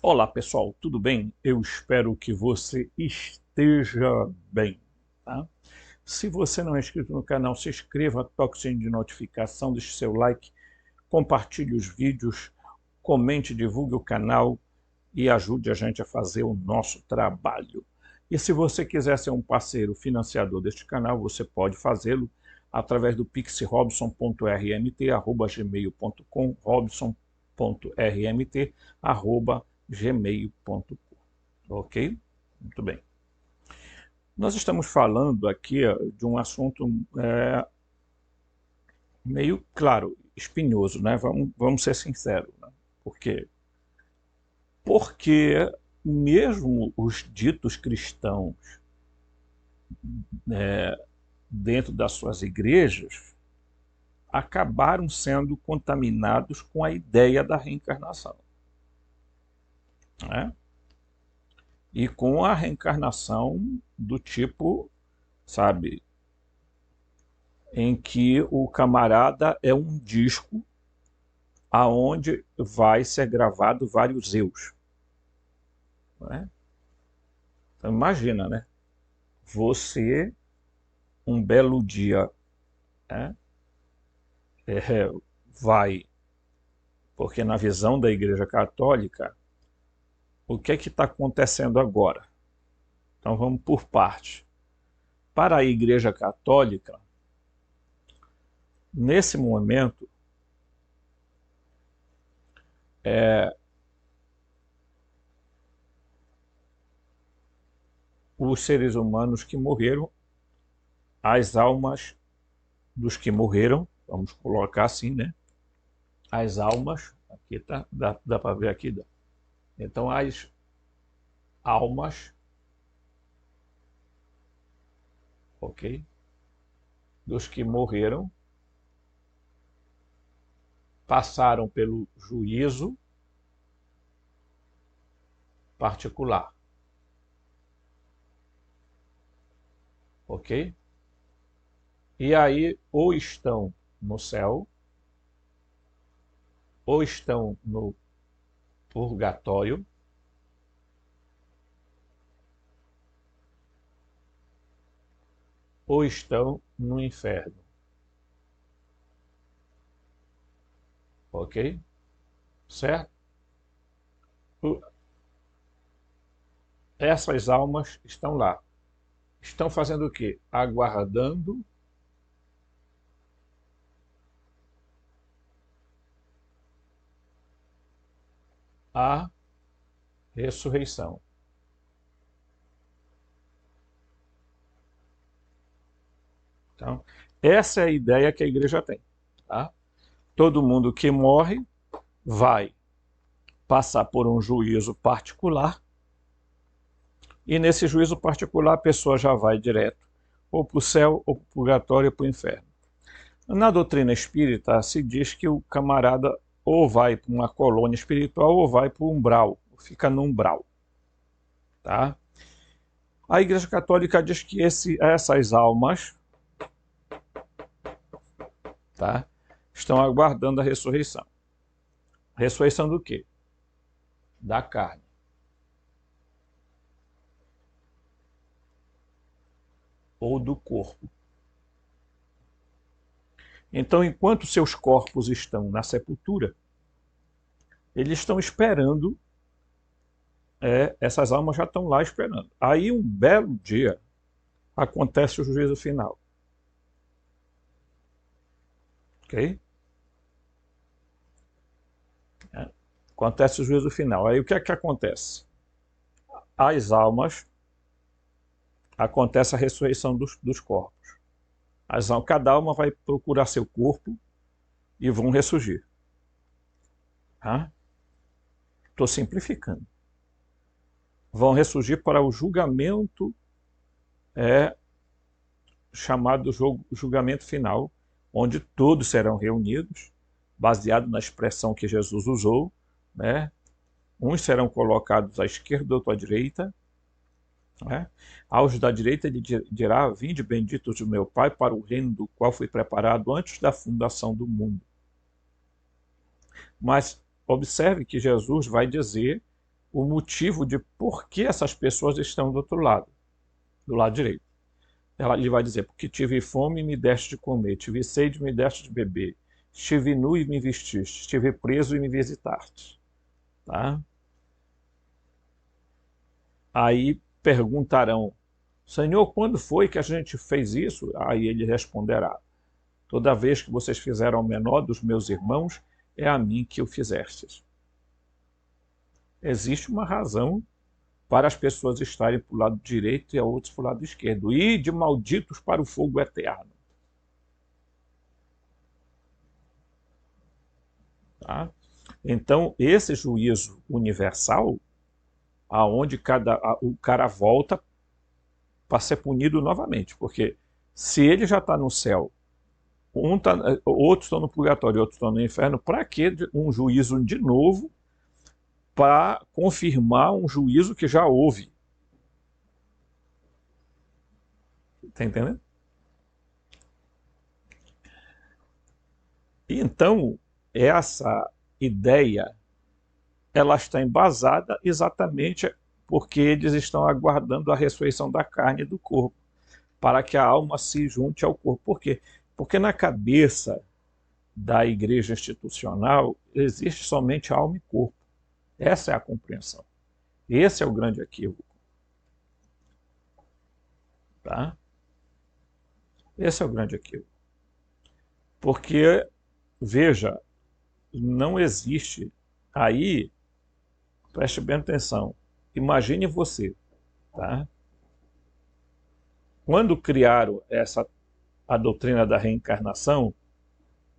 Olá pessoal, tudo bem? Eu espero que você esteja bem, tá? Se você não é inscrito no canal, se inscreva, toque o sininho de notificação, deixe seu like, compartilhe os vídeos, comente, divulgue o canal e ajude a gente a fazer o nosso trabalho. E se você quiser ser um parceiro financiador deste canal, você pode fazê-lo através do pixrobson.rmt@gmail.com, robson.rmt@gmail.com. Ok? Muito bem. Nós estamos falando aqui de um assunto meio, claro, espinhoso, né? Vamos ser sinceros, né? Por quê? Porque mesmo os ditos cristãos, dentro das suas igrejas, acabaram sendo contaminados com a ideia da reencarnação, né? E com a reencarnação do tipo, sabe, em que o camarada é um disco aonde vai ser gravado vários eus, né? Então imagina, né? Você, um belo dia, né, vai, porque na visão da Igreja Católica, o que é que está acontecendo agora? Então vamos por parte. Para a Igreja Católica, nesse momento, os seres humanos que morreram, as almas dos que morreram, vamos colocar assim, né? As almas, aqui tá, dá para ver aqui, dá. Então as almas, ok? Dos que morreram, passaram pelo juízo particular, ok? E aí ou estão no céu, ou estão no purgatório, ou estão no inferno, ok? Certo? Essas almas estão lá. Estão fazendo o quê? Aguardando a ressurreição. Então, essa é a ideia que a igreja tem, tá? Todo mundo que morre vai passar por um juízo particular, e nesse juízo particular a pessoa já vai direto ou para o céu, ou para o purgatório, ou para o inferno. Na doutrina espírita se diz que o camarada ou vai para uma colônia espiritual ou vai para o umbral, fica no umbral, tá? A Igreja Católica diz que essas almas, tá, estão aguardando a ressurreição. Ressurreição do quê? Da carne. Ou do corpo. Então, enquanto seus corpos estão na sepultura, eles estão esperando, essas almas já estão lá esperando. Aí, um belo dia, acontece o juízo final. Ok? Acontece o juízo final. Aí, o que é que acontece? As almas, acontece a ressurreição dos corpos. Cada alma vai procurar seu corpo e vão ressurgir. Estou simplificando. Vão ressurgir para o julgamento, chamado julgamento final, onde todos serão reunidos, baseado na expressão que Jesus usou, né? Uns serão colocados à esquerda, outros à direita, né? Aos da direita ele dirá: vinde benditos do meu Pai para o reino do qual fui preparado antes da fundação do mundo. Mas observe que Jesus vai dizer o motivo de por que essas pessoas estão do lado direito. Ele vai dizer, porque tive fome e me deste de comer, tive sede e me deste de beber, estive nu e me vestiste, estive preso e me visitaste. Tá? Aí perguntarão, Senhor, quando foi que a gente fez isso? Aí ele responderá, toda vez que vocês fizeram ao menor dos meus irmãos, é a mim que o fizestes. Existe uma razão para as pessoas estarem para o lado direito e a outros para o lado esquerdo. E de malditos para o fogo eterno. Tá? Então, esse juízo universal, aonde o cara volta para ser punido novamente. Porque se ele já está no céu, outros estão no purgatório, outros estão no inferno, para que um juízo de novo para confirmar um juízo que já houve? Está entendendo? Então, essa ideia ela está embasada exatamente porque eles estão aguardando a ressurreição da carne e do corpo, para que a alma se junte ao corpo. Por quê? Porque na cabeça da igreja institucional existe somente alma e corpo. Essa é a compreensão. Esse é o grande equívoco. Tá? Esse é o grande equívoco. Porque, veja, não existe. Aí, preste bem atenção. Imagine você, tá? Quando criaram a doutrina da reencarnação,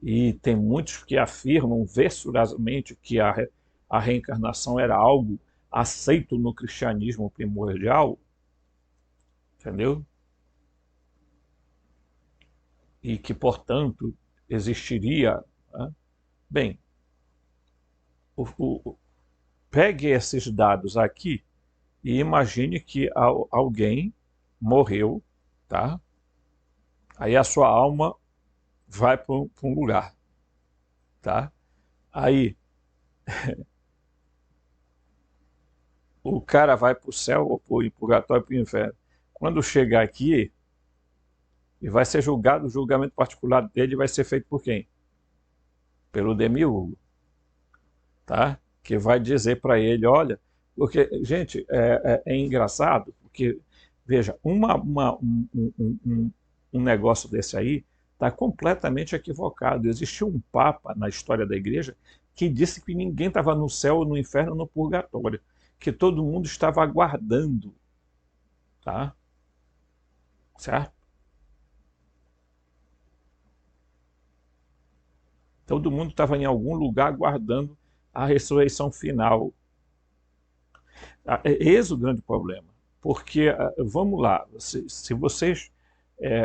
e tem muitos que afirmam versurosamente que a reencarnação era algo aceito no cristianismo primordial, entendeu? E que, portanto, existiria. Né? Bem, pegue esses dados aqui e imagine que alguém morreu, tá? Aí a sua alma vai para um lugar, tá? Aí o cara vai para o céu ou para o purgatório, para o inferno. Quando chegar aqui e vai ser julgado, o julgamento particular dele vai ser feito por quem? Pelo demiurgo, tá? Que vai dizer para ele, olha, porque, gente, é engraçado, porque, veja, um negócio desse aí está completamente equivocado. Existiu um papa na história da igreja que disse que ninguém estava no céu, no inferno, no purgatório, que todo mundo estava aguardando, tá? Certo? Todo mundo estava em algum lugar aguardando a ressurreição final. Esse é o grande problema. Porque, vamos lá, se vocês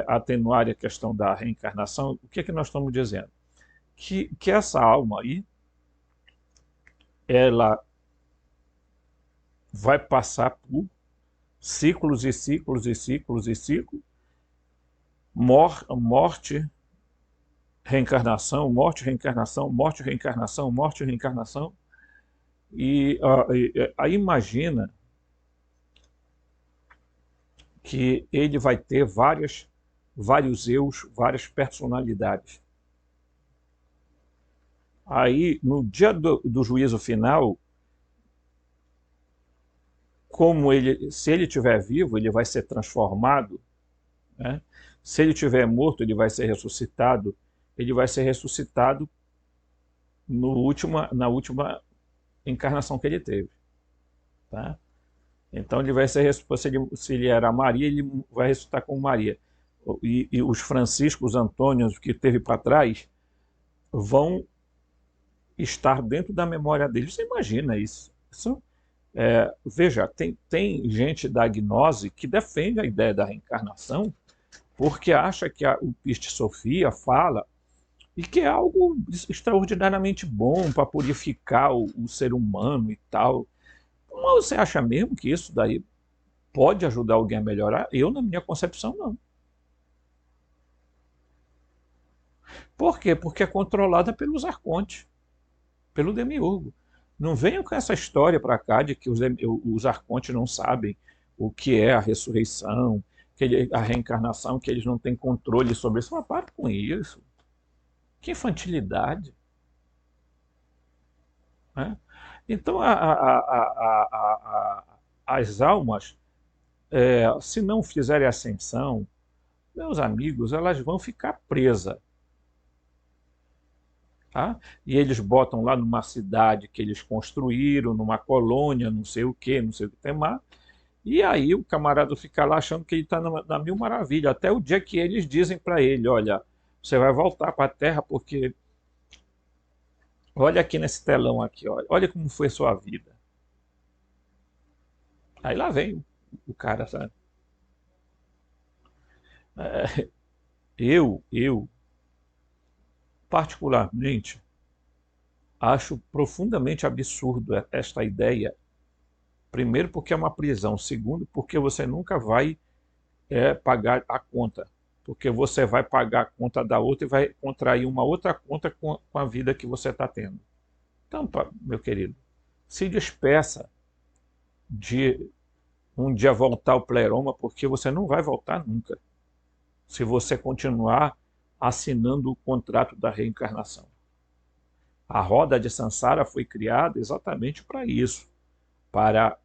atenuarem a questão da reencarnação, o que é que nós estamos dizendo? Que essa alma aí, ela vai passar por ciclos e ciclos e ciclos e ciclos, morte, reencarnação, morte, reencarnação, morte, reencarnação, morte, reencarnação. E aí imagina que ele vai ter vários eus, várias personalidades. Aí, no dia do juízo final, se ele estiver vivo, ele vai ser transformado, né? Se ele estiver morto, ele vai ser ressuscitado. Ele vai ser ressuscitado na última encarnação que ele teve. Tá? Então, ele vai ser, se ele era Maria, ele vai ressuscitar como Maria. E os Franciscos, Antônios que teve para trás, vão estar dentro da memória dele. Você imagina isso? Veja, tem gente da gnose que defende a ideia da reencarnação porque acha que o Piste Sofia fala e que é algo extraordinariamente bom para purificar o ser humano e tal. Mas você acha mesmo que isso daí pode ajudar alguém a melhorar? Eu, na minha concepção, não. Por quê? Porque é controlada pelos arcontes, pelo demiurgo. Não venham com essa história para cá de que os arcontes não sabem o que é a ressurreição, a reencarnação, que eles não têm controle sobre isso. Mas para com isso. Que infantilidade. Né? Então, as almas, se não fizerem ascensão, meus amigos, elas vão ficar presas. Tá? E eles botam lá numa cidade que eles construíram, numa colônia, não sei o que tem mais. E aí o camarada fica lá achando que ele está na mil maravilha, até o dia que eles dizem para ele, olha, você vai voltar para a Terra porque olha aqui nesse telão aqui, olha como foi a sua vida. Aí lá vem o cara, sabe? É, eu particularmente acho profundamente absurdo esta ideia. Primeiro porque é uma prisão, segundo porque você nunca vai pagar a conta, porque você vai pagar a conta da outra e vai contrair uma outra conta com a vida que você está tendo. Então, meu querido, se despeça de um dia voltar ao pleroma, porque você não vai voltar nunca, se você continuar assinando o contrato da reencarnação. A roda de Sansara foi criada exatamente para isso, para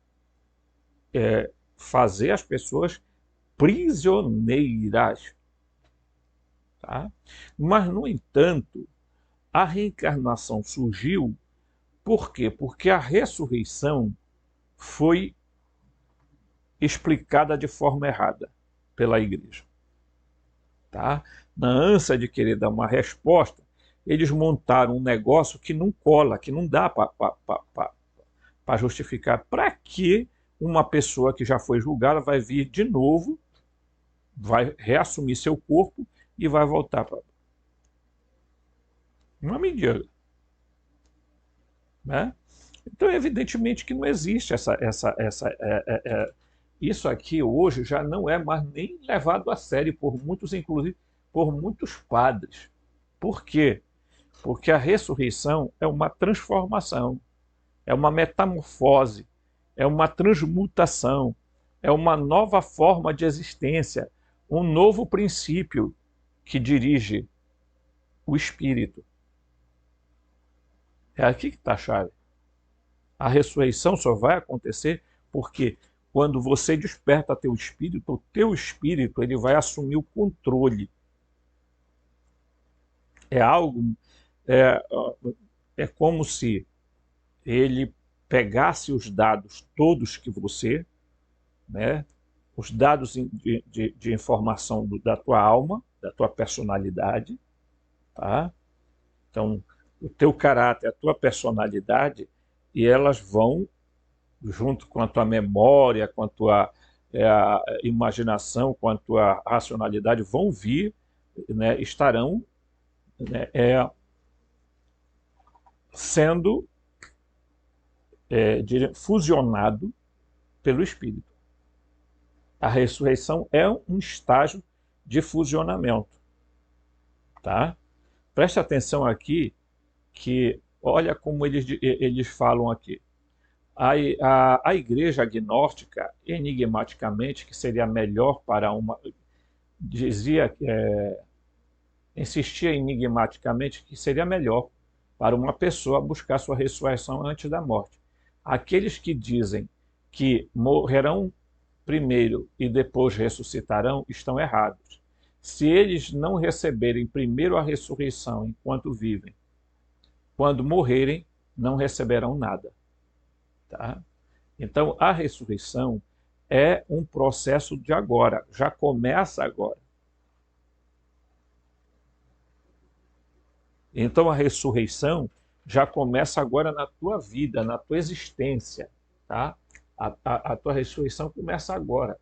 fazer as pessoas prisioneiras. Tá? Mas, no entanto, a reencarnação surgiu por quê? Porque a ressurreição foi explicada de forma errada pela igreja. Tá? Na ânsia de querer dar uma resposta, eles montaram um negócio que não cola, que não dá para justificar. Para que uma pessoa que já foi julgada vai vir de novo, vai reassumir seu corpo e vai voltar para... Não me diga. Né? Então, evidentemente que não existe isso aqui hoje já não é mais nem levado a sério por muitos, inclusive por muitos padres. Por quê? Porque a ressurreição é uma transformação, é uma metamorfose, é uma transmutação, é uma nova forma de existência, um novo princípio que dirige o espírito. É aqui que está a chave. A ressurreição só vai acontecer porque quando você desperta teu espírito, o teu espírito ele vai assumir o controle. É algo, é como se ele pegasse os dados todos que você, né, os dados de informação da tua alma, da tua personalidade, tá? Então, o teu caráter, a tua personalidade, e elas vão, junto com a tua memória, com a tua imaginação, com a tua racionalidade, vão vir, né, estarão, né, sendo fusionado pelo Espírito. A ressurreição é um estágio de fusionamento. Tá? Preste atenção aqui, que olha como eles falam aqui. A igreja agnóstica, enigmaticamente, que seria melhor para uma... insistia enigmaticamente que seria melhor para uma pessoa buscar sua ressurreição antes da morte. Aqueles que dizem que morrerão primeiro e depois ressuscitarão estão errados. Se eles não receberem primeiro a ressurreição enquanto vivem, quando morrerem, não receberão nada. Tá? Então, a ressurreição é um processo de agora, já começa agora. Então, a ressurreição já começa agora na tua vida, na tua existência. Tá? A tua ressurreição começa agora.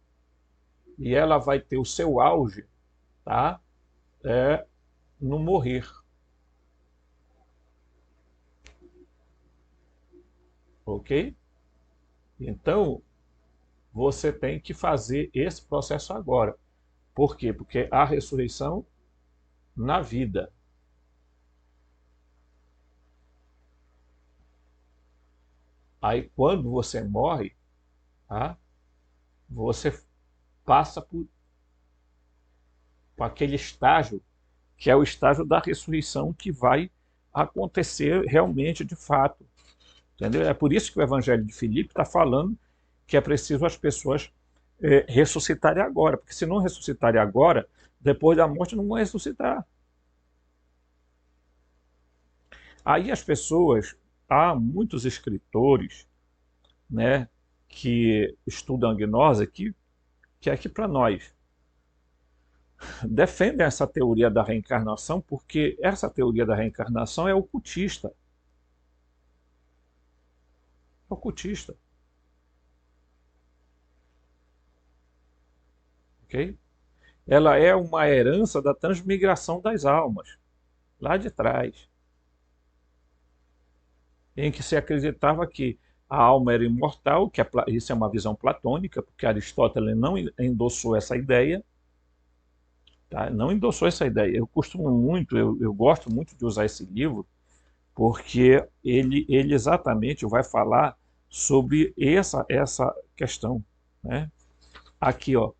E ela vai ter o seu auge, tá? No morrer. Ok? Então, você tem que fazer esse processo agora. Por quê? Porque há ressurreição na vida. Aí quando você morre, tá? Você passa por aquele estágio, que é o estágio da ressurreição, que vai acontecer realmente de fato. Entendeu? É por isso que o Evangelho de Filipe está falando que é preciso as pessoas ressuscitarem agora, porque se não ressuscitarem agora, depois da morte não vão ressuscitar. Aí as pessoas, há muitos escritores, né, que estudam a gnose, que é aqui para nós, defendem essa teoria da reencarnação, porque essa teoria da reencarnação é ocultista. Ocultista. Ok? Ela é uma herança da transmigração das almas, lá de trás, em que se acreditava que a alma era imortal, isso é uma visão platônica, porque Aristóteles não endossou essa ideia, tá? Não endossou essa ideia. Eu gosto muito de usar esse livro, porque ele exatamente vai falar sobre essa questão, né? Aqui, ó,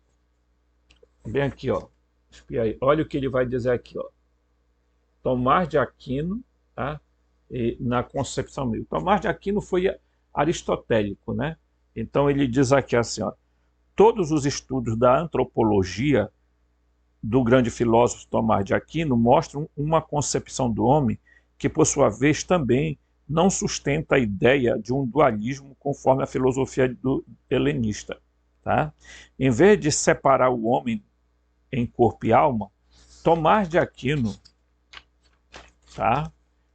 bem aqui, ó, espia aí. Olha o que ele vai dizer aqui, ó. Tomás de Aquino, tá? E na concepção dele. Tomás de Aquino foi aristotélico, né? Então ele diz aqui assim, ó, todos os estudos da antropologia do grande filósofo Tomás de Aquino mostram uma concepção do homem que, por sua vez, também não sustenta a ideia de um dualismo conforme a filosofia do helenista. Tá? Em vez de separar o homem em corpo e alma, Tomás de Aquino, tá?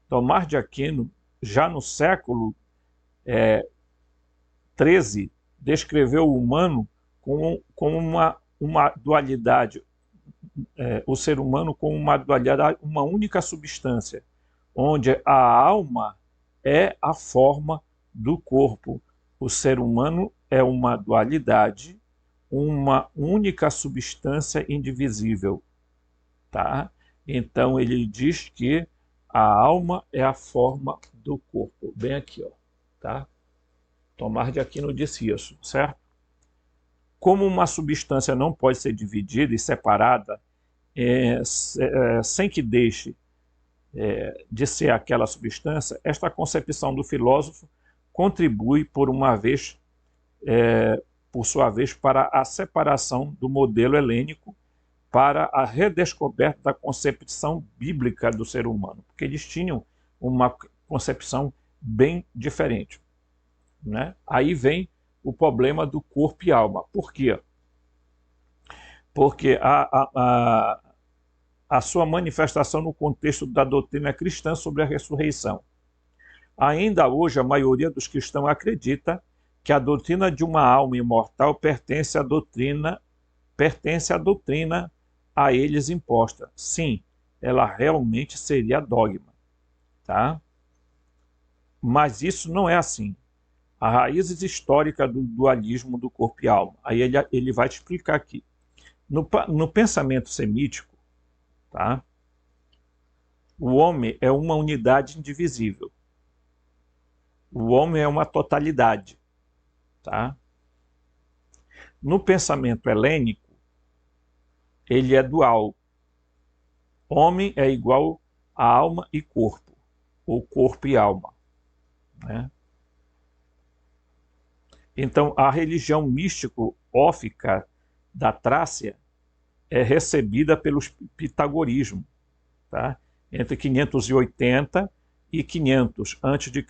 Tomás de Aquino, já no século XIII, descreveu o humano como uma dualidade, o ser humano como uma dualidade, uma única substância, onde a alma é a forma do corpo. O ser humano é uma dualidade, uma única substância indivisível. Tá? Então ele diz que a alma é a forma do corpo. Bem aqui, ó, tá? Tomás de Aquino disse isso, certo? Como uma substância não pode ser dividida e separada sem que deixe de ser aquela substância, esta concepção do filósofo contribui, por sua vez, para a separação do modelo helênico para a redescoberta da concepção bíblica do ser humano, porque eles tinham uma concepção bem diferente, né? Aí vem o problema do corpo e alma. Por quê? Porque a sua manifestação no contexto da doutrina cristã sobre a ressurreição. Ainda hoje, a maioria dos cristãos acredita que a doutrina de uma alma imortal pertence à doutrina a eles imposta. Sim, ela realmente seria dogma. Tá? Mas isso não é assim. A raiz histórica do dualismo do corpo e alma. Aí ele vai te explicar aqui. No pensamento semítico, tá? O homem é uma unidade indivisível. O homem é uma totalidade. Tá? No pensamento helênico, ele é dual. Homem é igual a alma e corpo, ou corpo e alma. Né? Então, a religião místico-ófica da Trácia é recebida pelo pitagorismo, tá? Entre 580 e 500 a.C.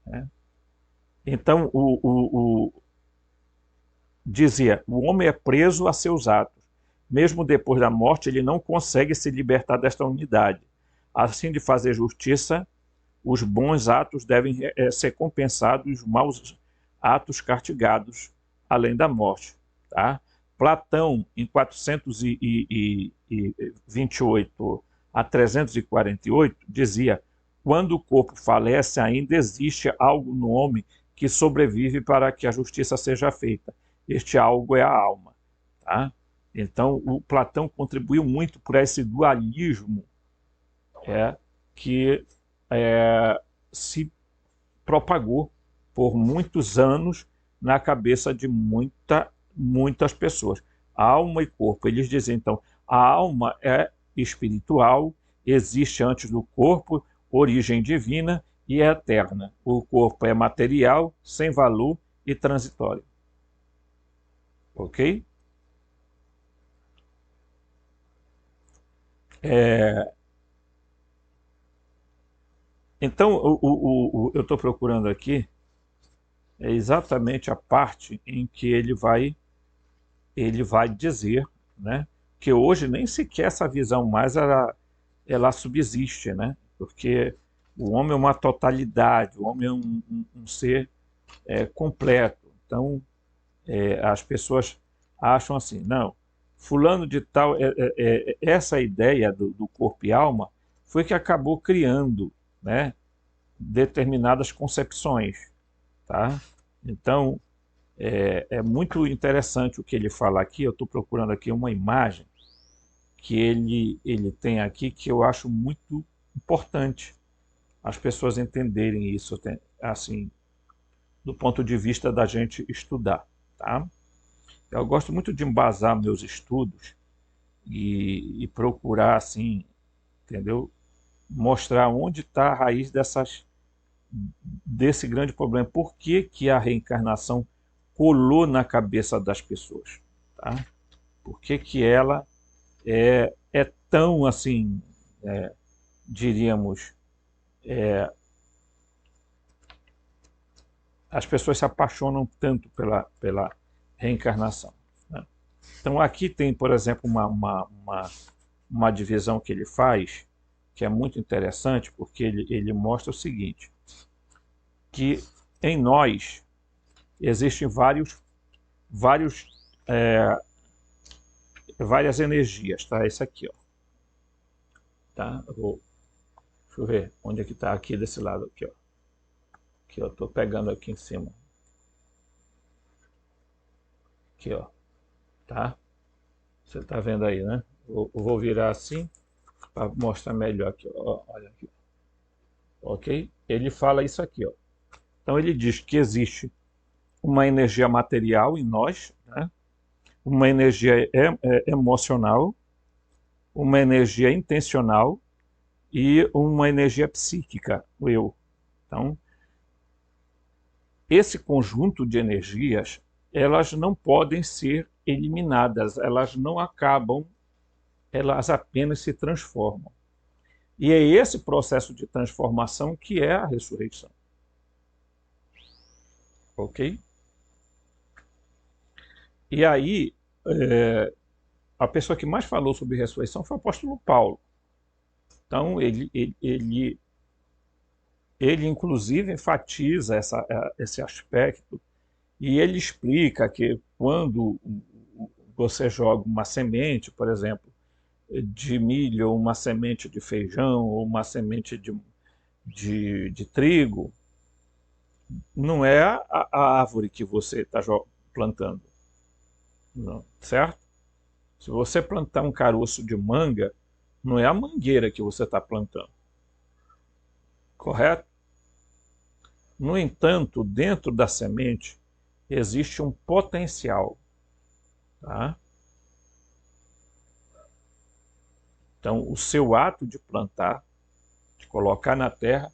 Né? Então, dizia, o homem é preso a seus atos. Mesmo depois da morte, ele não consegue se libertar desta unidade. Assim, de fazer justiça, os bons atos devem ser compensados, os maus atos castigados, além da morte. Tá? Platão, em 428 a 348, dizia: quando o corpo falece, ainda existe algo no homem que sobrevive para que a justiça seja feita. Este algo é a alma. Tá? Então, o Platão contribuiu muito por esse dualismo que se propagou por muitos anos na cabeça de muitas pessoas. Alma e corpo. Eles dizem, então, a alma é espiritual, existe antes do corpo, origem divina e é eterna. O corpo é material, sem valor e transitório. Ok? Então, eu estou procurando aqui é exatamente a parte em que ele vai dizer, né, que hoje nem sequer essa visão mais ela subsiste, né, porque o homem é uma totalidade, o homem é um ser completo. Então, as pessoas acham assim, não, fulano de tal, essa ideia do corpo e alma foi que acabou criando, né, determinadas concepções, tá? Então, é muito interessante o que ele fala aqui. Eu estou procurando aqui uma imagem que ele tem aqui que eu acho muito importante as pessoas entenderem isso, assim, do ponto de vista da gente estudar, tá? Eu gosto muito de embasar meus estudos e procurar, assim, entendeu? Mostrar onde está a raiz desse grande problema. Por que que a reencarnação colou na cabeça das pessoas, tá? Por que que ela é tão, assim, diríamos, as pessoas se apaixonam tanto pela reencarnação, né? Então aqui tem, por exemplo, uma divisão que ele faz, que é muito interessante, porque ele mostra o seguinte, que em nós existem vários, várias energias, tá? Esse aqui, ó. Tá? Deixa eu ver onde é que está aqui desse lado aqui, ó. Que eu estou pegando aqui em cima. Aqui, ó. Tá? Você está vendo aí, né? Eu vou virar assim para mostrar melhor aqui, ó. Olha aqui. Ok? Ele fala isso aqui, ó. Então ele diz que existe uma energia material em nós, né? Uma energia emocional, uma energia intencional e uma energia psíquica, o eu. Então, esse conjunto de energias, elas não podem ser eliminadas, elas não acabam, elas apenas se transformam. E é esse processo de transformação que é a ressurreição. Ok? E aí, a pessoa que mais falou sobre ressurreição foi o apóstolo Paulo. Então, ele inclusive enfatiza esse aspecto e ele explica que quando você joga uma semente, por exemplo, de milho, ou uma semente de feijão, ou uma semente de trigo, não é a árvore que você está plantando, não, certo? Se você plantar um caroço de manga, não é a mangueira que você está plantando, correto? No entanto, dentro da semente existe um potencial, tá? Então, o seu ato de plantar, de colocar na terra,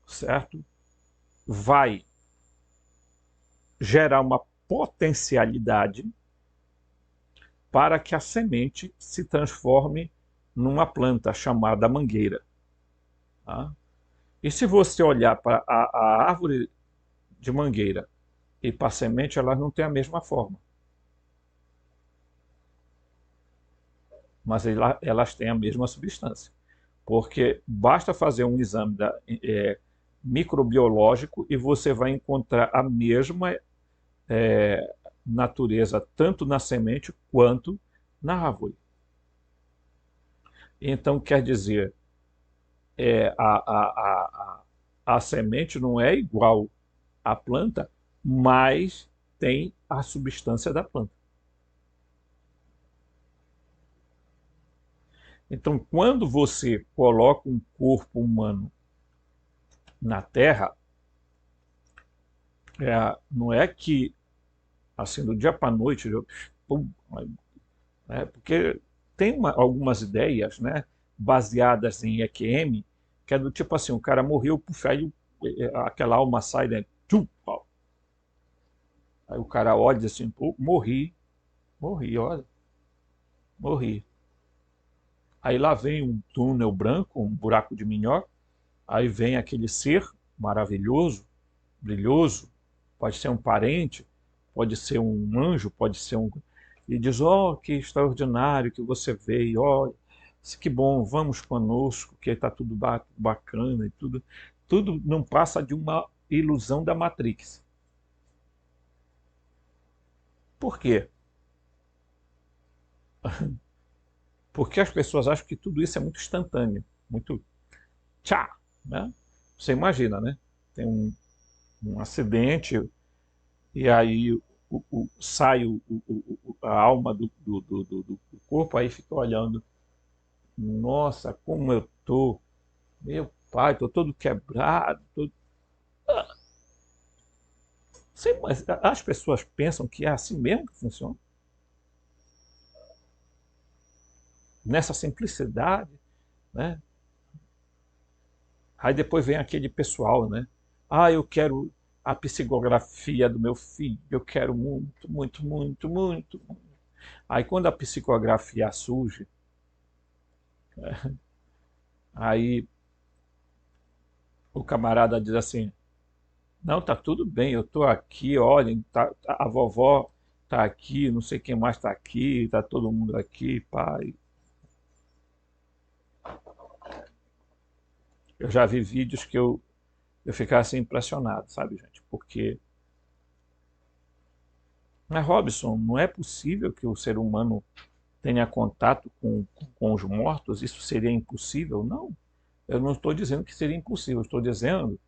certo? Vai gerar uma potencialidade para que a semente se transforme numa planta chamada mangueira, tá? E se você olhar para a árvore de mangueira e para a semente, elas não têm a mesma forma, mas elas têm a mesma substância, porque basta fazer um exame microbiológico e você vai encontrar a mesma natureza tanto na semente quanto na árvore. Então, quer dizer, a semente não é igual à planta, mas tem a substância da planta. Então, quando você coloca um corpo humano na Terra, Não é que, assim, do dia para a noite, pum, porque tem algumas ideias, né, baseadas em EQM, que é do tipo assim, o cara morreu, puf, aí aquela alma sai, né, tchum, pau. Aí o cara olha e diz assim, pô, morri, olha, morri. Aí lá vem um túnel branco, um buraco de minhoca, aí vem aquele ser maravilhoso, brilhoso, pode ser um parente, pode ser um anjo, pode ser um... E diz, ó, que extraordinário que você veio, ó, que bom, vamos conosco, que está tudo bacana e tudo. Tudo não passa de uma ilusão da Matrix. Por quê? Porque as pessoas acham que tudo isso é muito instantâneo, muito tchá, né? Você imagina, né? Tem um acidente e aí sai a alma do corpo, aí fica olhando, nossa, como eu tô, meu pai, tô todo quebrado, todo... Mas as pessoas pensam que é assim mesmo que funciona, nessa simplicidade, né? Aí depois vem aquele pessoal, né? Ah, eu quero a psicografia do meu filho, eu quero muito, muito, muito, muito. Aí quando a psicografia surge, aí o camarada diz assim, não, tá tudo bem, eu tô aqui, olhem, a vovó tá aqui, não sei quem mais tá aqui, tá todo mundo aqui, pai. Eu já vi vídeos que eu ficava assim impressionado, sabe, gente? Porque, mas Robson, não é possível que o ser humano tenha contato com os mortos? Isso seria impossível? Não, eu não estou dizendo que seria impossível, eu estou dizendo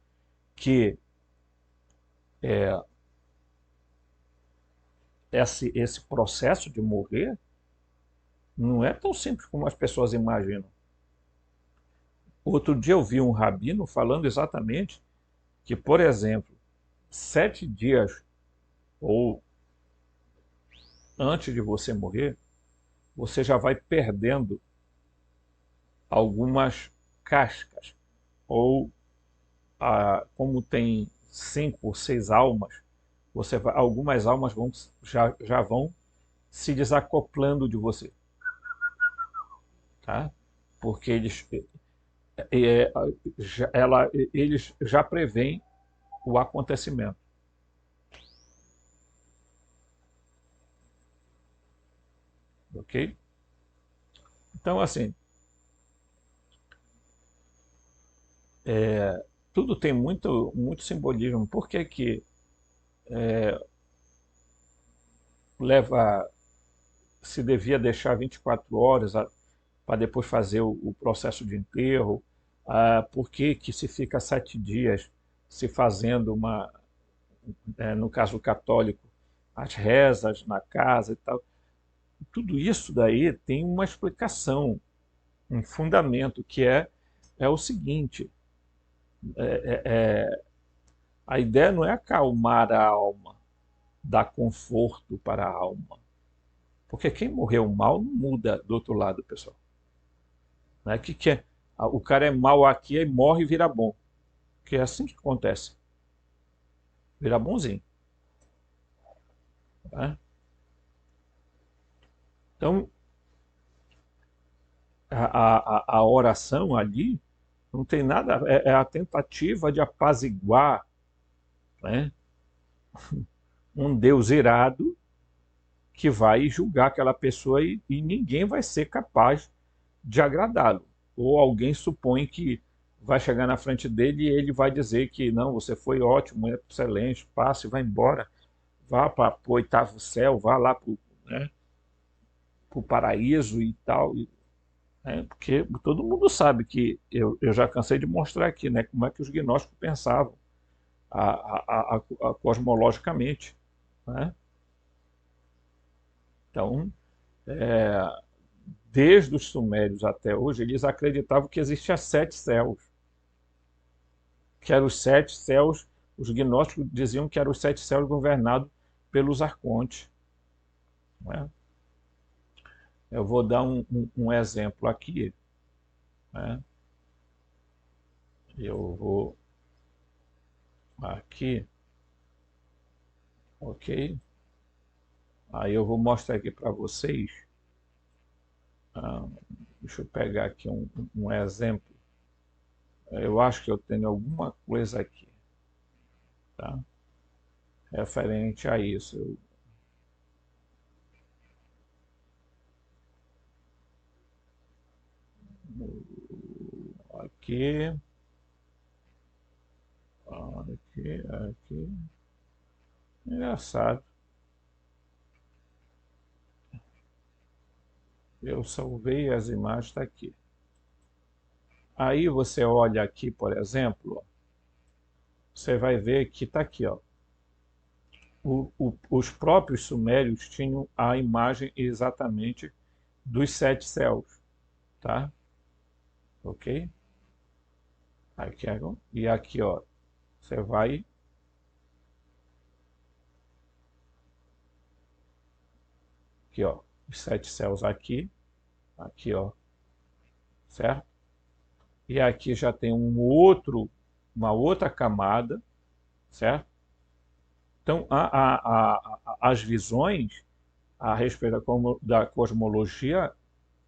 que é, esse processo de morrer não é tão simples como as pessoas imaginam. Outro dia eu vi um rabino falando exatamente que, por exemplo, 7 dias ou antes de você morrer, você já vai perdendo algumas cascas. Ou, como tem 5 ou 6 almas, algumas almas já vão se desacoplando de você. Tá? Porque é, eles já preveem o acontecimento. Ok? Então, assim, tudo tem muito, muito simbolismo. Por que que leva, se devia deixar 24 horas para depois fazer o processo de enterro? Por que que se fica 7 dias se fazendo no caso católico, as rezas na casa e tal? Tudo isso daí tem uma explicação, um fundamento, que é o seguinte, a ideia não é acalmar a alma, dar conforto para a alma. Porque quem morreu mal não muda do outro lado, pessoal. Não é que é, o cara é mal aqui e morre e vira bom. Que é assim que acontece. Vira bonzinho. Tá? Então, a oração ali não tem nada, é a tentativa de apaziguar, né, um Deus irado que vai julgar aquela pessoa e ninguém vai ser capaz de agradá-lo. Ou alguém supõe que vai chegar na frente dele e ele vai dizer que não, você foi ótimo, é excelente, passe, vai embora, vá para o 8º céu, vá lá para o, né, paraíso e tal. Porque todo mundo sabe que eu já cansei de mostrar aqui, né, como é que os gnósticos pensavam cosmologicamente. Né? Então, desde os sumérios até hoje, eles acreditavam que existiam 7 céus, que eram os 7 céus Os gnósticos diziam que eram os 7 céus governados pelos arcontes. Né? Eu vou dar um exemplo aqui. Né? Eu vou aqui, ok? Aí eu vou mostrar aqui para vocês. Deixa eu pegar aqui um exemplo. Eu acho que eu tenho alguma coisa aqui, tá? Referente a isso. Aqui, aqui. Engraçado. Eu salvei as imagens, está aqui. Aí você olha aqui, por exemplo, você vai ver que está aqui, ó. Os próprios sumérios tinham a imagem exatamente dos 7 céus, tá? Ok? Aqui, e aqui, ó, você vai aqui, ó, os 7 céus aqui, ó, certo? E aqui já tem uma outra camada, certo? Então, as visões a respeito da cosmologia,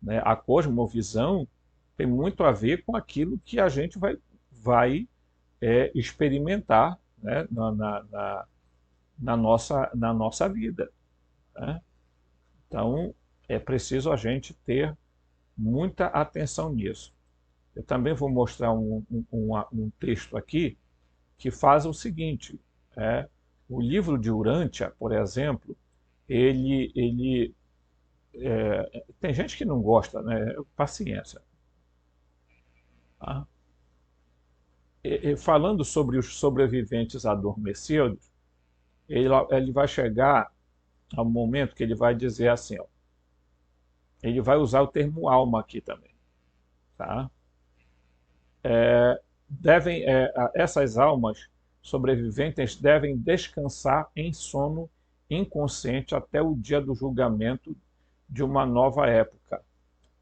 né, a cosmovisão, tem muito a ver com aquilo que a gente vai experimentar, né, na nossa vida. Né? Então, é preciso a gente ter muita atenção nisso. Eu também vou mostrar um texto aqui que faz o seguinte. O livro de Urântia, por exemplo, tem gente que não gosta, né? Paciência. Tá? Falando sobre os sobreviventes adormecidos, ele vai chegar ao momento que ele vai dizer assim, ó, ele vai usar o termo alma aqui também. Tá? Essas almas sobreviventes devem descansar em sono inconsciente até o dia do julgamento de uma nova época,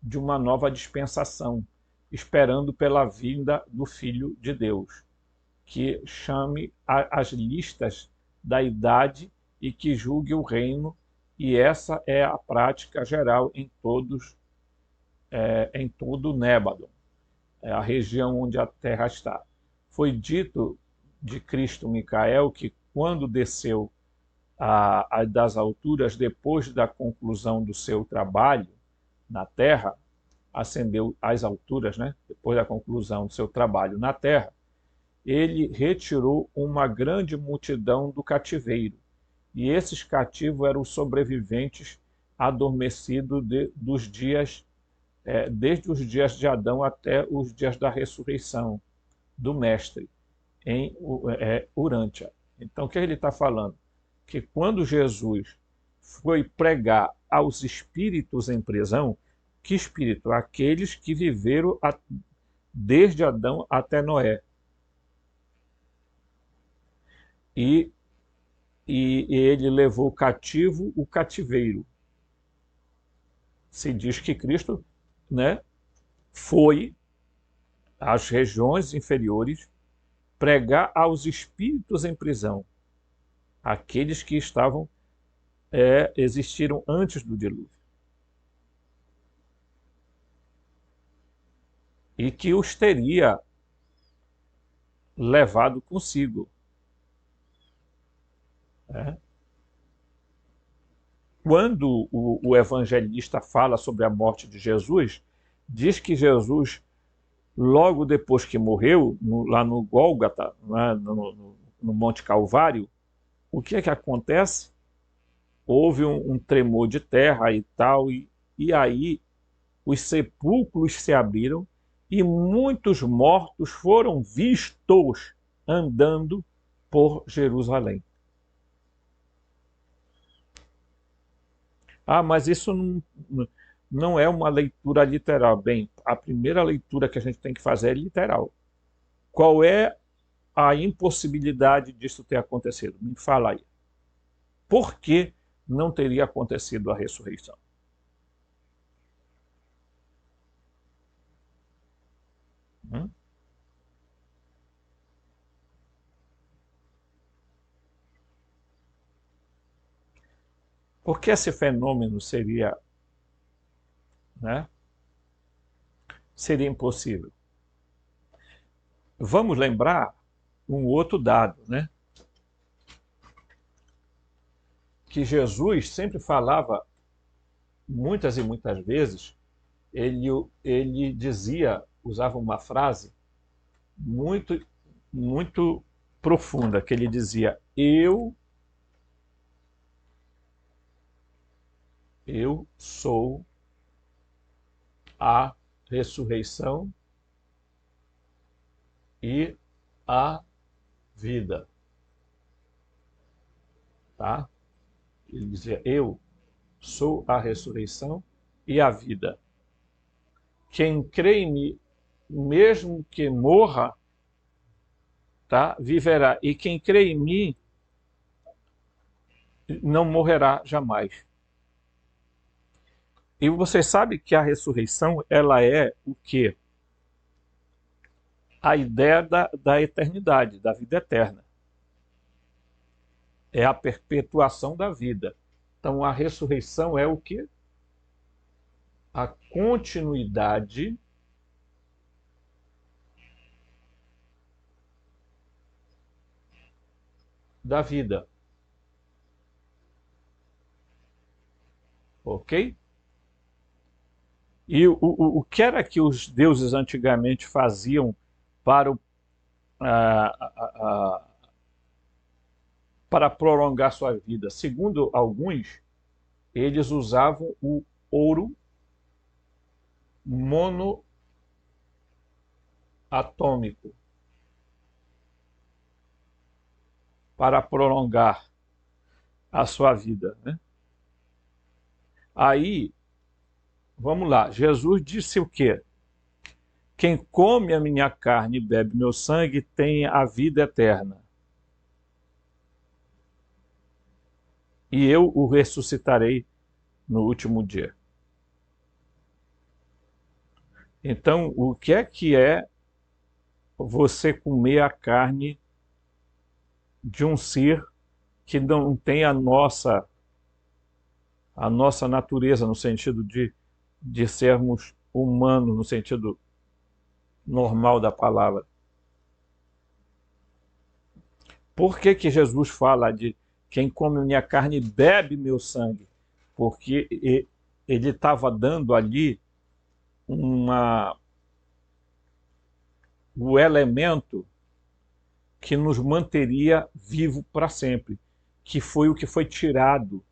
de uma nova dispensação, esperando pela vinda do Filho de Deus, que chame as listas da idade e que julgue o reino, e essa é a prática geral em todo Nébadon, a região onde a terra está. Foi dito de Cristo Micael que, quando desceu das alturas, depois da conclusão do seu trabalho na terra, ascendeu às alturas, né? Depois da conclusão do seu trabalho na terra, ele retirou uma grande multidão do cativeiro. E esses cativos eram os sobreviventes adormecidos desde os dias de Adão até os dias da ressurreição do Mestre, em Urântia. Então, o que ele está falando? Que quando Jesus foi pregar aos espíritos em prisão, que espírito? Aqueles que viveram desde Adão até Noé. E ele levou cativo o cativeiro. Se diz que Cristo, né, foi às regiões inferiores pregar aos espíritos em prisão, aqueles que existiram antes do dilúvio. E que os teria levado consigo. Quando o evangelista fala sobre a morte de Jesus, diz que Jesus, logo depois que morreu, lá no Gólgota, né, no Monte Calvário, o que é que acontece? Houve um tremor de terra e tal, e aí os sepulcros se abriram e muitos mortos foram vistos andando por Jerusalém. Mas isso não é uma leitura literal. Bem, a primeira leitura que a gente tem que fazer é literal. Qual é a impossibilidade disso ter acontecido? Me fala aí. Por que não teria acontecido a ressurreição? Hum? Por que esse fenômeno seria, né, seria impossível? Vamos lembrar um outro dado, né? Que Jesus sempre falava, muitas e muitas vezes, ele dizia, usava uma frase muito, muito profunda, que ele dizia, eu sou a ressurreição e a vida, tá? Ele dizia, eu sou a ressurreição e a vida. Quem crê em mim, mesmo que morra, tá, viverá. E quem crê em mim não morrerá jamais. E você sabe que a ressurreição, ela é o quê? A ideia da eternidade, da vida eterna. É a perpetuação da vida. Então a ressurreição é o quê? A continuidade da vida. Ok? E o que era que os deuses antigamente faziam para, para prolongar sua vida? Segundo alguns, eles usavam o ouro monoatômico para prolongar a sua vida, né? Aí, vamos lá, Jesus disse o quê? Quem come a minha carne e bebe meu sangue tem a vida eterna. E eu o ressuscitarei no último dia. Então, o que é você comer a carne de um ser que não tem a nossa natureza, no sentido de sermos humanos, no sentido normal da palavra? Por que que Jesus fala de quem come minha carne e bebe meu sangue? Porque ele estava dando ali o elemento que nos manteria vivo para sempre, que foi o que foi tirado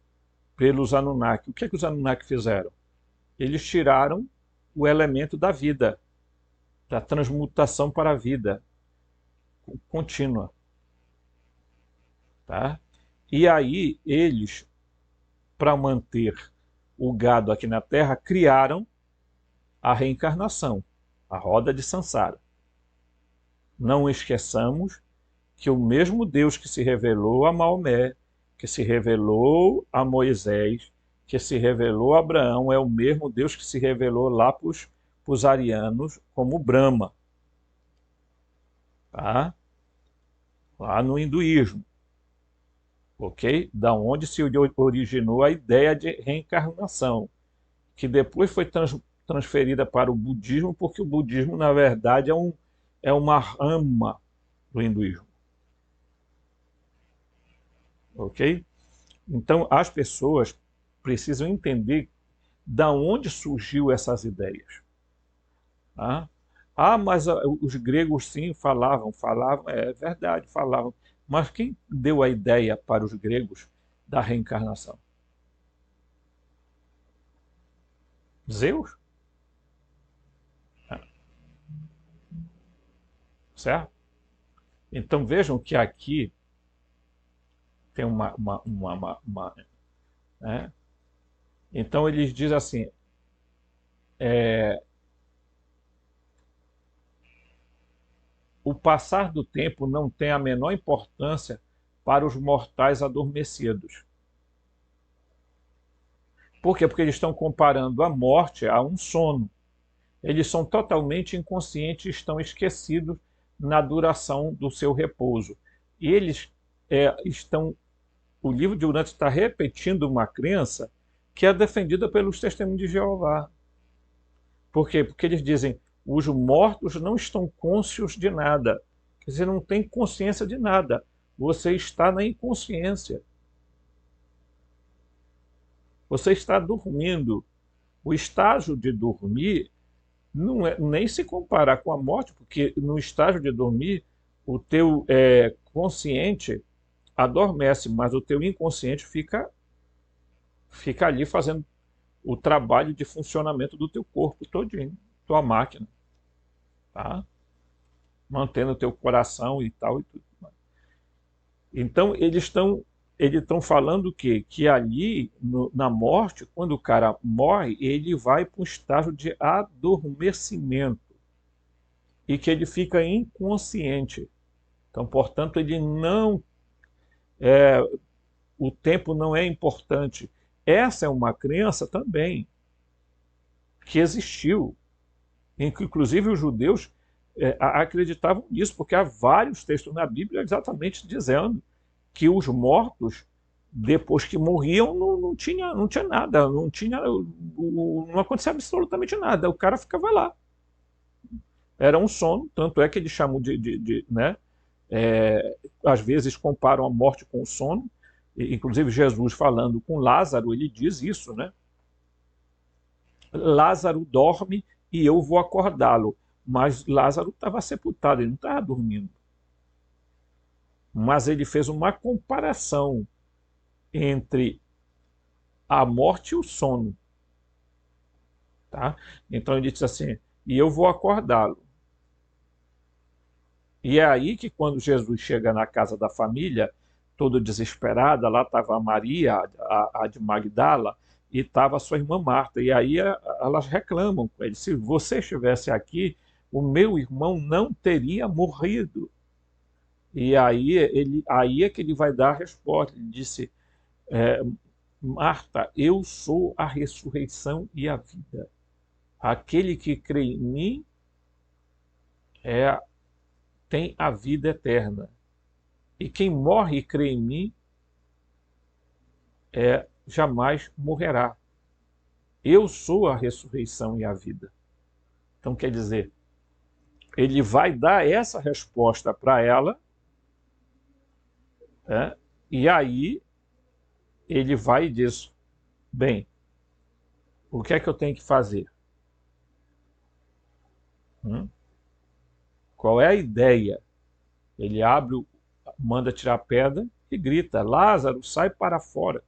pelos Anunnaki. O que os Anunnaki fizeram? Eles tiraram o elemento da vida, da transmutação para a vida contínua. Tá? E aí eles, para manter o gado aqui na Terra, criaram a reencarnação, a roda de Sansara. Não esqueçamos que o mesmo Deus que se revelou a Maomé, que se revelou a Moisés, que se revelou a Abraão, é o mesmo Deus que se revelou lá para os arianos como Brahma, tá? Lá no hinduísmo, ok? Da onde se originou a ideia de reencarnação, que depois foi transferida para o budismo, porque o budismo, na verdade, é uma rama do hinduísmo, ok? Então, as pessoas precisam entender da onde surgiu essas ideias. Tá? Mas os gregos sim falavam, é verdade, falavam. Mas quem deu a ideia para os gregos da reencarnação? Zeus? É, certo? Então vejam que aqui tem né? Então eles dizem assim, é, o passar do tempo não tem a menor importância para os mortais adormecidos. Por quê? Porque eles estão comparando a morte a um sono. Eles são totalmente inconscientes e estão esquecidos na duração do seu repouso. E eles estão. O livro de Urântia está repetindo uma crença que é defendida pelos testemunhos de Jeová. Por quê? Porque eles dizem os mortos não estão cônscios de nada. Quer dizer, não tem consciência de nada. Você está na inconsciência. Você está dormindo. O estágio de dormir não é, nem se comparar com a morte, porque no estágio de dormir, o teu consciente adormece, mas o teu inconsciente fica ali fazendo o trabalho de funcionamento do teu corpo todinho, tua máquina, tá? Mantendo o teu coração e tal e tudo. Então eles estão falando que ali na morte, quando o cara morre, ele vai para um estágio de adormecimento e que ele fica inconsciente. Então, portanto, ele não o tempo não é importante. Essa é uma crença também que existiu, em que inclusive os judeus acreditavam nisso, porque há vários textos na Bíblia exatamente dizendo que os mortos, depois que morriam, não tinha nada, não acontecia absolutamente nada, o cara ficava lá. Era um sono, tanto é que eles chamam né, às vezes comparam a morte com o sono, inclusive Jesus falando com Lázaro, ele diz isso, né? Lázaro dorme e eu vou acordá-lo. Mas Lázaro estava sepultado, ele não estava dormindo. Mas ele fez uma comparação entre a morte e o sono. Tá? Então ele diz assim, e eu vou acordá-lo. E é aí que quando Jesus chega na casa da família, toda desesperada, lá estava a Maria, a de Magdala, e estava a sua irmã Marta. E aí elas reclamam com ele, se você estivesse aqui, o meu irmão não teria morrido. E aí é que ele vai dar a resposta. Ele disse, Marta, eu sou a ressurreição e a vida. Aquele que crê em mim tem a vida eterna. E quem morre e crê em mim jamais morrerá. Eu sou a ressurreição e a vida. Então, quer dizer, ele vai dar essa resposta para ela, e aí ele vai e diz, bem, o que é que eu tenho que fazer? Qual é a ideia? Ele manda tirar a pedra e grita, Lázaro, sai para fora.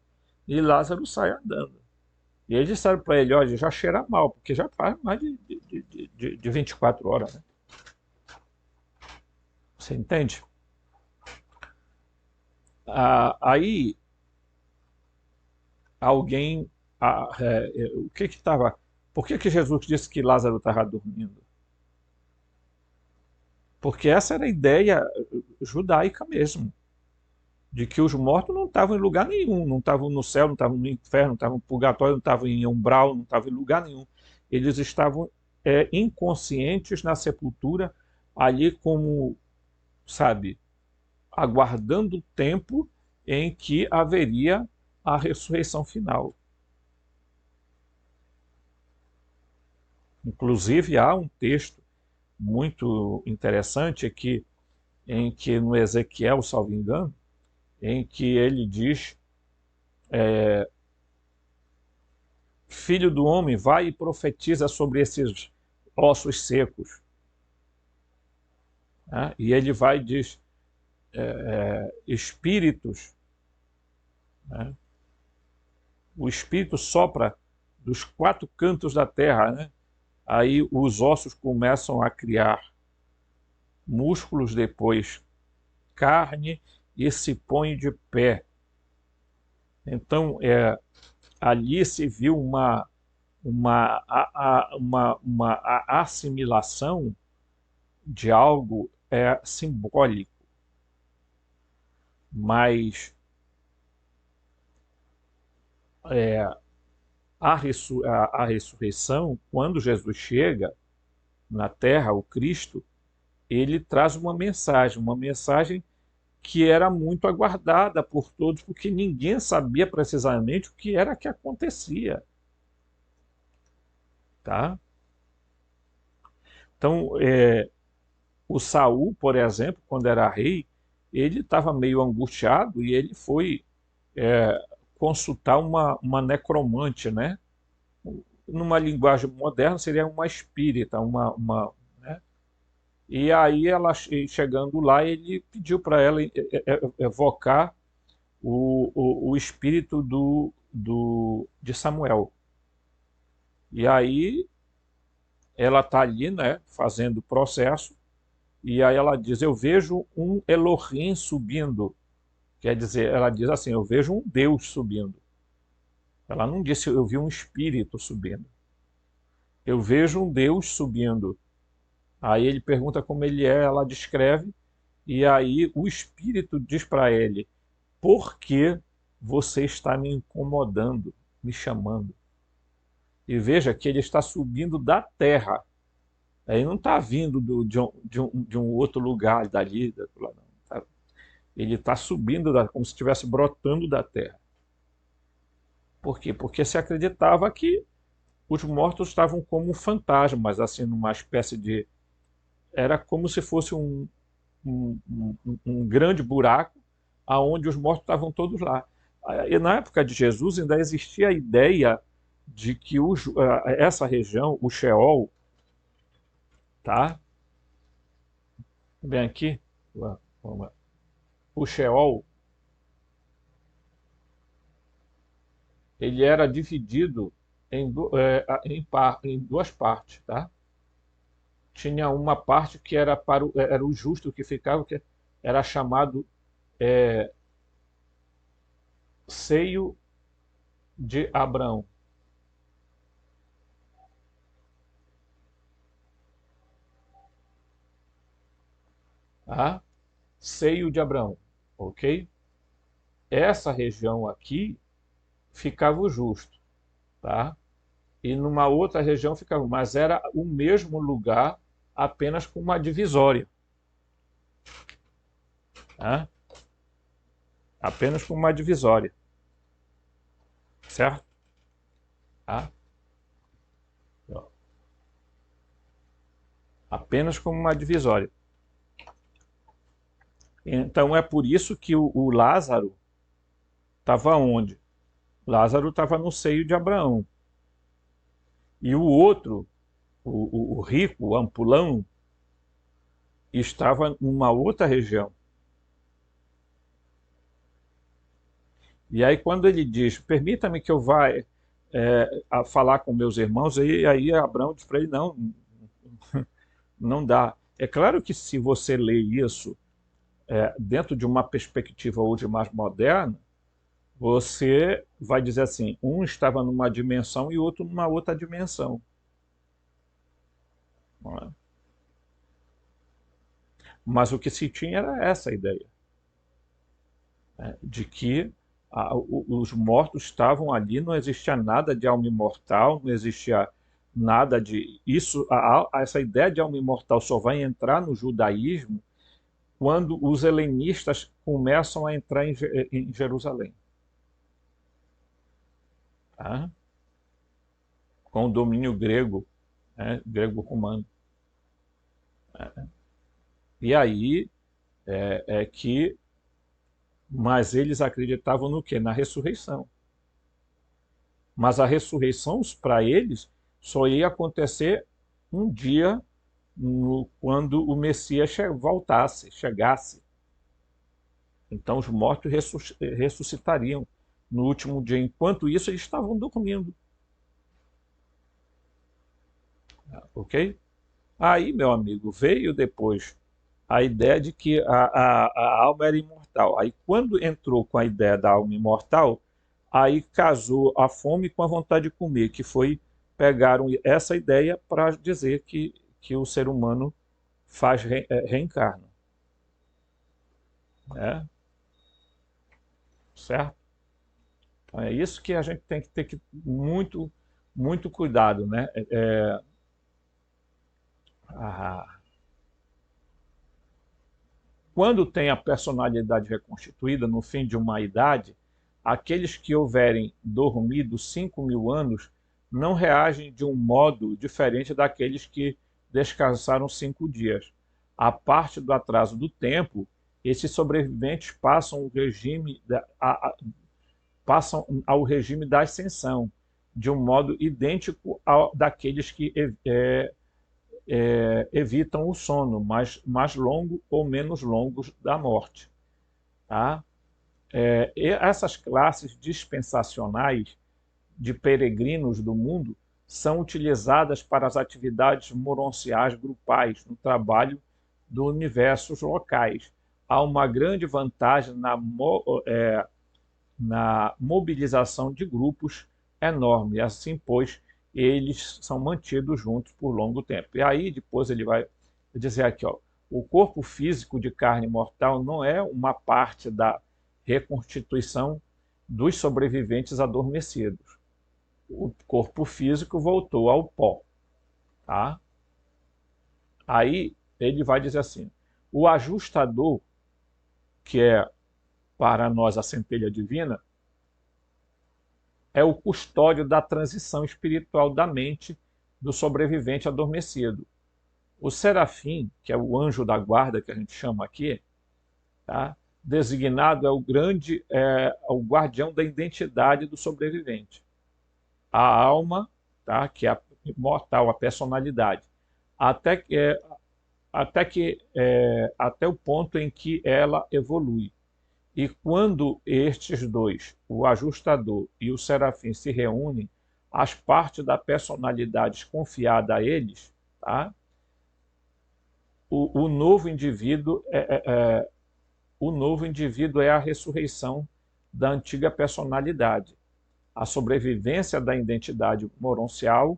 E Lázaro sai andando. E eles disseram para ele, olha, já cheira mal, porque já faz mais de 24 horas. Né? Você entende? Aí, alguém... o que estava... Por que Jesus disse que Lázaro estava dormindo? Porque essa era a ideia judaica mesmo, de que os mortos não estavam em lugar nenhum, não estavam no céu, não estavam no inferno, não estavam no purgatório, não estavam em umbral, não estavam em lugar nenhum. Eles estavam inconscientes na sepultura, ali como, sabe, aguardando o tempo em que haveria a ressurreição final. Inclusive, há um texto muito interessante aqui, em que no Ezequiel, salvo engano, em que ele diz, filho do homem, vai e profetiza sobre esses ossos secos. E ele vai e diz, espíritos, né? O espírito sopra dos 4 cantos da terra, né? Aí os ossos começam a criar músculos, depois carne, e se põe de pé. Então, ali se viu uma assimilação de algo é simbólico, mas a ressurreição, quando Jesus chega na Terra, o Cristo, ele traz uma mensagem que era muito aguardada por todos, porque ninguém sabia precisamente o que era que acontecia, tá? Então, o Saul, por exemplo, quando era rei, ele estava meio angustiado e ele foi consultar uma necromante, né? Numa linguagem moderna seria uma espírita, né? E aí ela chegando lá, ele pediu para ela evocar o espírito de Samuel. E aí ela está ali, né, fazendo o processo, e aí ela diz: eu vejo um Elohim subindo. Quer dizer, ela diz assim: eu vejo um Deus subindo. Ela não disse: eu vi um espírito subindo. Eu vejo um Deus subindo. Aí ele pergunta como ele é, ela descreve, e aí o espírito diz para ele: por que você está me incomodando, me chamando? E veja que ele está subindo da terra. Ele não está vindo de um outro lugar dali, não. Ele está subindo, como se estivesse brotando da terra. Por quê? Porque se acreditava que os mortos estavam como fantasmas, assim, numa espécie de... Era como se fosse um grande buraco aonde os mortos estavam todos lá. E na época de Jesus ainda existia a ideia de que essa região, o Sheol, tá? Vem aqui, vamos lá. O Sheol, ele era dividido em duas partes, tá? Tinha uma parte que era o justo que ficava, que era chamado seio de Abraão. Tá? Seio de Abraão, ok? Essa região aqui ficava o justo, tá? E numa outra região ficava, mas era o mesmo lugar, apenas com uma divisória, tá? Apenas com uma divisória, certo? Tá? Apenas como uma divisória. Então é por isso que o Lázaro estava onde? Lázaro estava no seio de Abraão. E o outro, o rico, o ampulão, estava numa outra região. E aí quando ele diz: permita-me que eu vá a falar com meus irmãos, e aí Abraão diz para ele: não, não dá. É claro que se você lê isso dentro de uma perspectiva hoje mais moderna, você vai dizer assim: um estava numa dimensão e outro numa outra dimensão. Não é? Mas o que se tinha era essa ideia, né, de que os mortos estavam ali, não existia nada de alma imortal, não existia nada de... Essa ideia de alma imortal só vai entrar no judaísmo quando os helenistas começam a entrar em Jerusalém. Tá? Com o domínio grego, né, grego-romano. E aí que... Mas eles acreditavam no quê? Na ressurreição. Mas a ressurreição, para eles, só ia acontecer um dia quando o Messias voltasse, chegasse. Então os mortos ressuscitariam no último dia. Enquanto isso, eles estavam dormindo. Ok? Aí, meu amigo, veio depois a ideia de que a alma era imortal. Aí, quando entrou com a ideia da alma imortal, aí casou a fome com a vontade de comer, que foi... Pegaram essa ideia para dizer que o ser humano reencarna, né? Certo? Então, é isso que a gente tem que ter muito cuidado, né? Ah, quando tem a personalidade reconstituída no fim de uma idade, aqueles que houverem dormido 5.000 anos não reagem de um modo diferente daqueles que descansaram 5 dias. A parte do atraso do tempo, esses sobreviventes passam ao regime da ascensão, de um modo idêntico ao daqueles que evitam o sono, mais longo ou menos longos da morte. Tá? E essas classes dispensacionais de peregrinos do mundo são utilizadas para as atividades moronciais grupais no trabalho do universos locais. Há uma grande vantagem na mobilização de grupos enorme, assim, pois eles são mantidos juntos por longo tempo. E aí depois ele vai dizer aqui, ó, o corpo físico de carne mortal não é uma parte da reconstituição dos sobreviventes adormecidos. O corpo físico voltou ao pó. Tá? Aí ele vai dizer assim, o ajustador, que é para nós a centelha divina, é o custódio da transição espiritual da mente do sobrevivente adormecido. O serafim, que é o anjo da guarda que a gente chama aqui, tá? Designado o guardião da identidade do sobrevivente. A alma, tá? Que é a imortal, a personalidade, até o ponto em que ela evolui. E quando estes dois, o ajustador e o serafim, se reúnem, as partes da personalidade confiada a eles, tá? O novo indivíduo é a ressurreição da antiga personalidade, a sobrevivência da identidade moroncial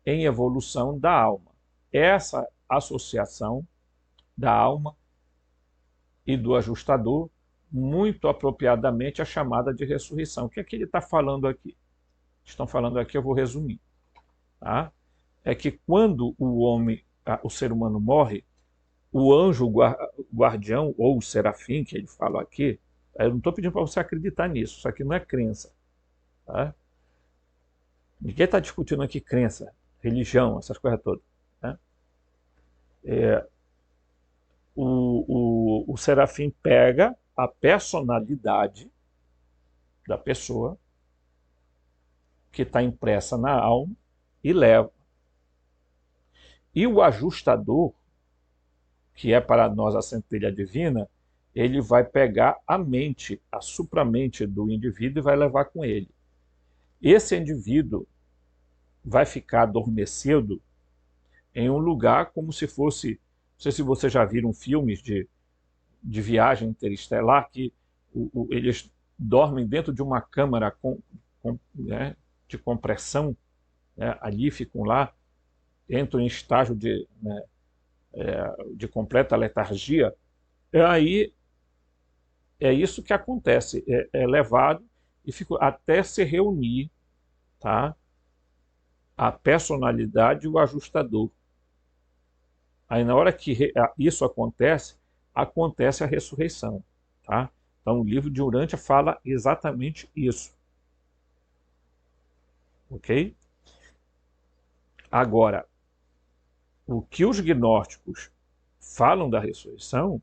em evolução da alma. Essa associação da alma e do ajustador, muito apropriadamente, é chamada de ressurreição. O que é que ele está falando aqui? Estão falando aqui, eu vou resumir. Tá? É que quando o ser humano morre, o anjo guardião, ou o serafim, que ele fala aqui, eu não estou pedindo para você acreditar nisso, isso aqui não é crença. Tá? Ninguém está discutindo aqui crença, religião, essas coisas todas. Né? O serafim pega a personalidade da pessoa que está impressa na alma e leva. E o ajustador, que é para nós a centelha divina, ele vai pegar a mente, a supramente do indivíduo e vai levar com ele. Esse indivíduo vai ficar adormecido em um lugar como se fosse, não sei se vocês já viram filmes de viagem interestelar, que eles dormem dentro de uma câmara né, de compressão, né, ali ficam lá, entram em estágio de completa letargia, e aí é isso que acontece, é levado e fica até se reunir, tá? A personalidade e o ajustador. Aí na hora que isso acontece a ressurreição. Tá? Então o livro de Urântia fala exatamente isso. Ok? Agora, o que os gnósticos falam da ressurreição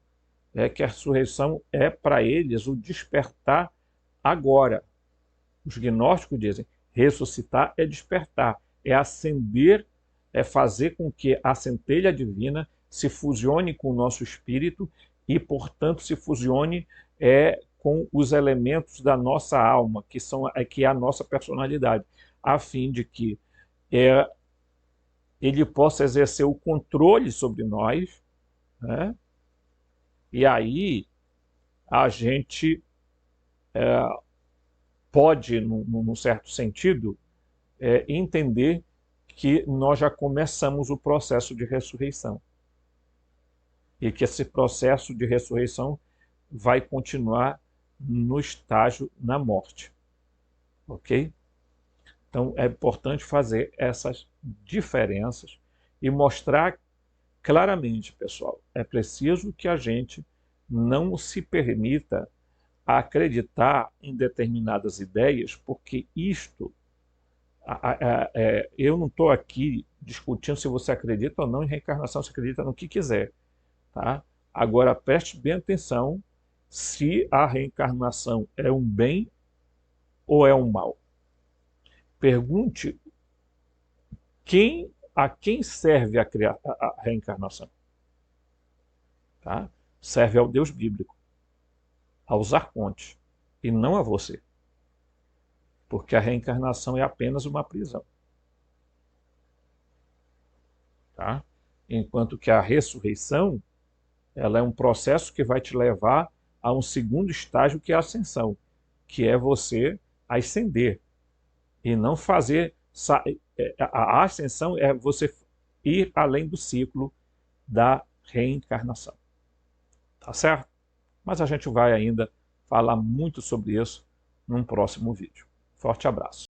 é que a ressurreição é para eles o despertar agora. Os gnósticos dizem, ressuscitar é despertar, é acender, é fazer com que a centelha divina se fusione com o nosso espírito e, portanto, se fusione com os elementos da nossa alma, que é a nossa personalidade, a fim de que ele possa exercer o controle sobre nós, né? E aí a gente pode, num certo sentido, entender que nós já começamos o processo de ressurreição. e que esse processo de ressurreição vai continuar no estágio na morte, ok? Então é importante fazer essas diferenças e mostrar claramente, pessoal, é preciso que a gente não se permita acreditar em determinadas ideias, porque isto, eu não estou aqui discutindo se você acredita ou não em reencarnação, se acredita no que quiser, tá? Agora preste bem atenção se a reencarnação é um bem ou é um mal. Pergunte a quem serve a reencarnação, tá? Serve ao Deus bíblico, aos arcontes, e não a você. Porque a reencarnação é apenas uma prisão. Tá? Enquanto que a ressurreição, ela é um processo que vai te levar a um segundo estágio, que é a ascensão, que é você ascender e não fazer... A ascensão é você ir além do ciclo da reencarnação. Tá certo? Mas a gente vai ainda falar muito sobre isso num próximo vídeo. Forte abraço.